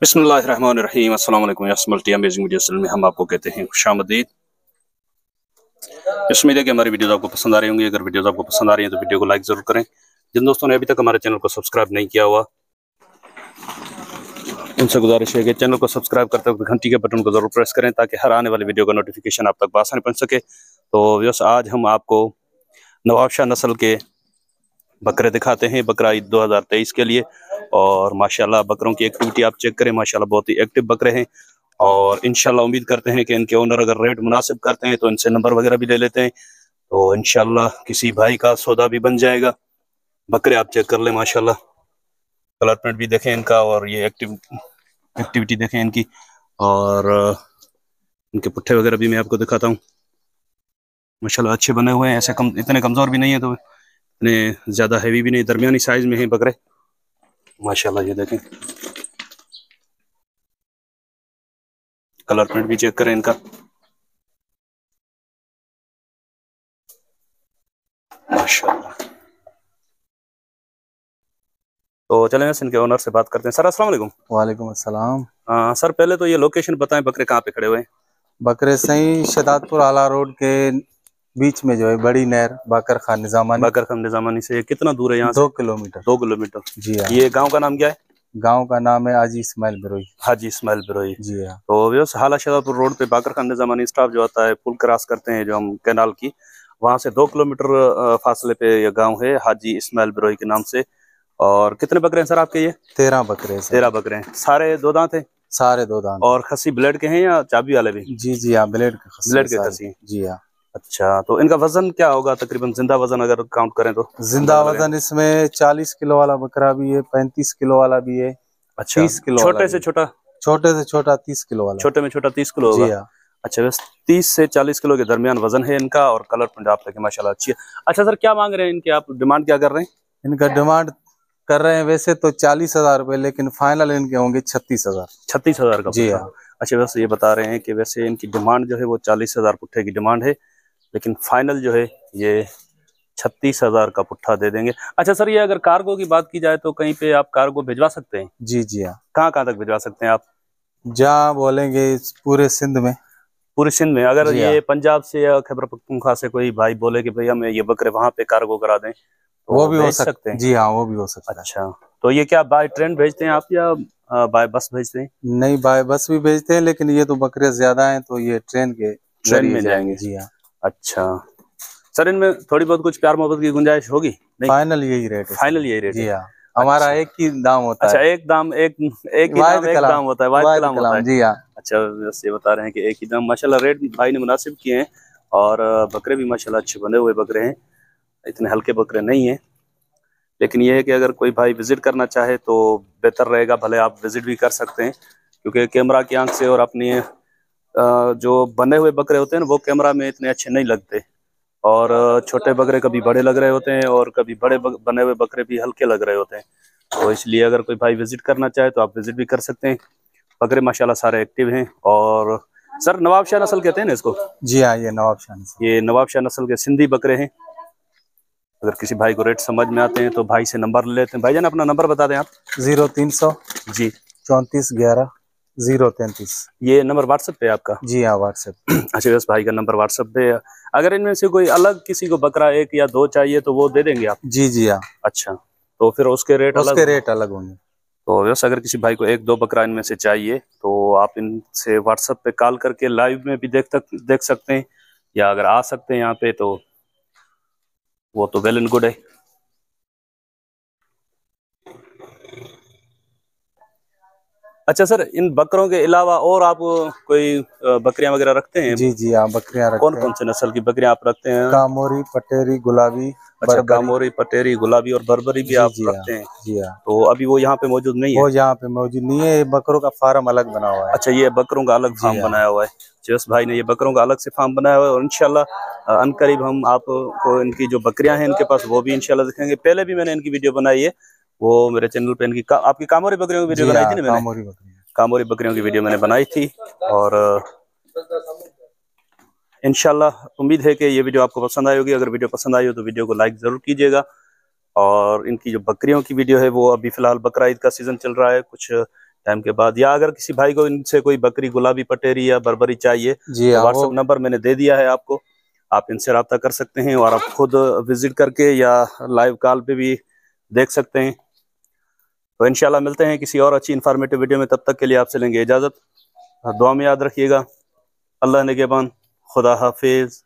बिस्मिल्लाहिर्रहमानिर्रहीम अस्सलाम वालेकुम मल्टी अमेजिंग वीडियोस में हम आपको कहते हैं खुशामदीद। इस उम्मीद है कि हमारी वीडियोस आपको पसंद आ रही होंगी। अगर वीडियोस आपको पसंद आ रही हैं तो वीडियो को लाइक जरूर करें। जिन दोस्तों ने अभी तक हमारे चैनल को सब्सक्राइब नहीं किया हुआ उनसे गुजारिश है कि चैनल को सब्सक्राइब करते वक्त घंटी के बटन को जरूर प्रेस करें ताकि हर आने वाली वीडियो का नोटिफिकेशन आप तक आसानी पहुंच सके। तो व्यवस्था आज हम आपको नवाबशाह नस्ल के बकरे दिखाते हैं बकरा ईद 2023 के लिए। और माशाल्लाह बकरों की एक्टिविटी आप चेक करें, माशाल्लाह बहुत ही एक्टिव बकरे हैं। और इंशाल्लाह उम्मीद करते हैं कि इनके ओनर अगर रेट मुनासिब करते हैं तो इनसे नंबर वगैरह भी ले लेते हैं, तो इंशाल्लाह किसी भाई का सौदा भी बन जाएगा। बकरे आप चेक कर लें, माशाल्लाह कलर प्रिंट भी देखें इनका और ये एक्टिविटी देखें इनकी। और इनके पुट्ठे वगैरह भी मैं आपको दिखाता हूँ। माशाल्लाह अच्छे बने हुए हैं, ऐसे इतने कमज़ोर भी नहीं है तो इतने ज़्यादा हैवी भी नहीं, दरमियानी साइज में है बकरे माशाल्लाह। ये देखें कलर प्रिंट भी चेक करें इनका, माशाल्लाह। तो चलें इनके ओनर से बात करते हैं। सर अस्सलाम वालेकुम। वालेकुम अस्सलाम। सर पहले तो ये लोकेशन बताएं, बकरे कहाँ पे खड़े हुए हैं? बकरे सही शदादपुर आला रोड के बीच में जो है बड़ी नहर बाकर खान निजामानी से कितना दूर है यहाँ से? 2 किलोमीटर। 2 किलोमीटर। जी हाँ। ये गांव का नाम क्या है? गांव का नाम है हाजी इस्माइल बिरोई। हाजी इस्माइल बिरोई। जी हाँ। तो व्यवस्था हाला शदादपुर रोड पे बाकर खान निजामानी स्टाफ जो आता है, पुल क्रॉस करते हैं जो हम कैनाल की, वहां से 2 किलोमीटर फासले पे ये गाँव है हाजी इस्माइल बिरोई के नाम से। और कितने बकरे हैं सर आपके? ये 13 बकरे हैं। 13 बकरे हैं। सारे 2 दांत हैं? सारे 2 दांत। और खसी ब्लेड के हैं या चाबी वाले भी? जी हाँ, ब्लेड के खसी। जी हाँ। अच्छा, तो इनका वजन क्या होगा तकरीबन, जिंदा वजन अगर काउंट करें तो? जिंदा वजन इसमें 40 किलो वाला बकरा भी है, 35 किलो वाला भी है। अच्छा, 30 किलो छोटे से छोटा? छोटे से छोटा 30 किलो वाला। छोटे में छोटा 30 किलो होगा। जी हाँ। अच्छा, बस 30 से 40 किलो के दरमियान वजन है इनका। और कलर प्रिंट आप देखें माशाल्लाह अच्छी है। अच्छा सर, क्या मांग रहे हैं इनके, आप डिमांड क्या कर रहे हैं? इनका डिमांड कर रहे हैं वैसे तो 40,000 रुपए, लेकिन फाइनल इनके होंगे 36,000। 36,000 का? जी हाँ। अच्छा, वैसे ये बता रहे हैं कि वैसे इनकी डिमांड जो है वो 40,000 पुट्ठे की डिमांड है, लेकिन फाइनल जो है ये 36,000 का पुट्ठा दे देंगे। अच्छा सर, ये अगर कार्गो की बात की जाए तो कहीं पे आप कार्गो भिजवा सकते हैं? जी हाँ। कहाँ कहाँ तक भिजवा सकते हैं आप? जहाँ बोलेंगे पूरे सिंध में। पूरे सिंध में? अगर ये हाँ। पंजाब से या खैबर पख्तूनख्वा से कोई भाई बोले कि भैया मैं ये बकरे वहां पे कार्गो करा दें, तो वो भी हो सकते हैं? जी हाँ, वो भी हो सकता है। अच्छा, तो ये क्या बाय ट्रेन भेजते हैं आप या बाय बस भेजते हैं? नहीं, बाय बस भी भेजते हैं, लेकिन ये तो बकरे ज्यादा हैं तो ये ट्रेन में जाएंगे। जी हाँ। अच्छा सर, इनमें थोड़ी बहुत कुछ प्यार मोहब्बत की गुंजाइश होगी? नहीं, फाइनल यही रेट है। फाइनल यही रेट जी है? हाँ। हमारा अच्छा। एक ही दाम होता अच्छा, है। एक दाम, एक ही दाम, एक दाम होता है, वाहिद कलाम होता है। जी हाँ। अच्छा, बस ये बता रहे हैं कि एक ही दाम। माशाल्लाह रेट भाई ने मुनासिब किए हैं। और बकरे भी माशाल्लाह अच्छे बने हुए बकरे हैं, इतने हल्के बकरे नहीं हैं। लेकिन ये है कि अगर कोई भाई विजिट करना चाहे तो बेहतर रहेगा, भले आप विजिट भी कर सकते हैं, क्योंकि कैमरा की आंख से और अपनी जो बने हुए बकरे होते हैं ना वो कैमरा में इतने अच्छे नहीं लगते। और छोटे बकरे कभी बड़े लग रहे होते हैं और कभी बड़े बने हुए बकरे भी हल्के लग रहे होते हैं। तो इसलिए अगर कोई भाई विजिट करना चाहे तो आप विजिट भी कर सकते हैं। बकरे माशाल्लाह सारे एक्टिव हैं। और सर, नवाबशाह नस्ल कहते हैं ना इसको? जी हाँ, ये नवाबशाह नस्ल। ये नवाबशाह नस्ल के सिंधी बकरे हैं। अगर किसी भाई को रेट समझ में आते हैं तो भाई से नंबर ले लेते हैं। भाईजान अपना नंबर बता दें आप। 0300 जी 34 11 033। ये नंबर व्हाट्सएप पे है आपका? जी हाँ, व्हाट्सएप। अच्छा, बस भाई का नंबर व्हाट्सएप पे है। अगर इनमें से कोई अलग किसी को बकरा 1 या 2 चाहिए तो वो दे देंगे आप? जी हाँ। अच्छा, तो फिर उसके रेट अलग होंगे। तो वैसे अगर किसी भाई को 1-2 बकरा इनमें से चाहिए तो आप इनसे व्हाट्सएप पे कॉल करके लाइव में भी देख सकते हैं, या अगर आ सकते हैं यहाँ पे तो वो तो वेल एंड गुड है। अच्छा सर, इन बकरों के अलावा और आप कोई बकरियां वगैरह रखते हैं? जी हाँ, बकरियां रखते कौन हैं। कौन से नस्ल की बकरियां आप रखते हैं? कामोरी, पटेरी, गुलाबी। अच्छा, कामोरी, पटेरी, गुलाबी और बर्बरी भी आप रखते हैं? जी हाँ। तो अभी वो यहाँ पे मौजूद नहीं है? वो यहाँ पे मौजूद नहीं है, ये बकरों का फार्म अलग बना हुआ है। अच्छा, ये बकरों का अलग फार्म बनाया हुआ है। जस भाई ने ये बकरों का अलग से फार्म बनाया हुआ है। और इंशाल्लाह अनकरीब हम आपको इनकी जो बकरियां हैं इनके पास वो भी इंशाल्लाह दिखाएंगे। पहले भी मैंने इनकी वीडियो बनाई है, वो मेरे चैनल पे इनकी आपकी कामोरी बकरियों की वीडियो बनाई थी ना मैंने? कामोरी बकरियों की वीडियो मैंने बनाई थी। और इंशाल्लाह उम्मीद है कि ये वीडियो आपको पसंद आई होगी। अगर वीडियो पसंद आई हो तो वीडियो को लाइक ज़रूर कीजिएगा। और इनकी जो बकरियों की वीडियो है वो अभी फ़िलहाल बकरा ईद का सीज़न चल रहा है, कुछ टाइम के बाद। या अगर किसी भाई को इनसे कोई बकरी गुलाबी पटेरी या बर्बरी चाहिए जी तो हाँ, व्हाट्सएप नंबर मैंने दे दिया है आपको, आप इनसे रब्ता कर सकते हैं और आप खुद विजिट करके या लाइव कॉल पे भी देख सकते हैं। तो इंशाल्लाह मिलते हैं किसी और अच्छी इन्फॉर्मेटिव वीडियो में, तब तक के लिए आपसे लेंगे इजाज़त। दुआ में याद रखिएगा। अल्लाह निगहबान, खुदा हाफिज।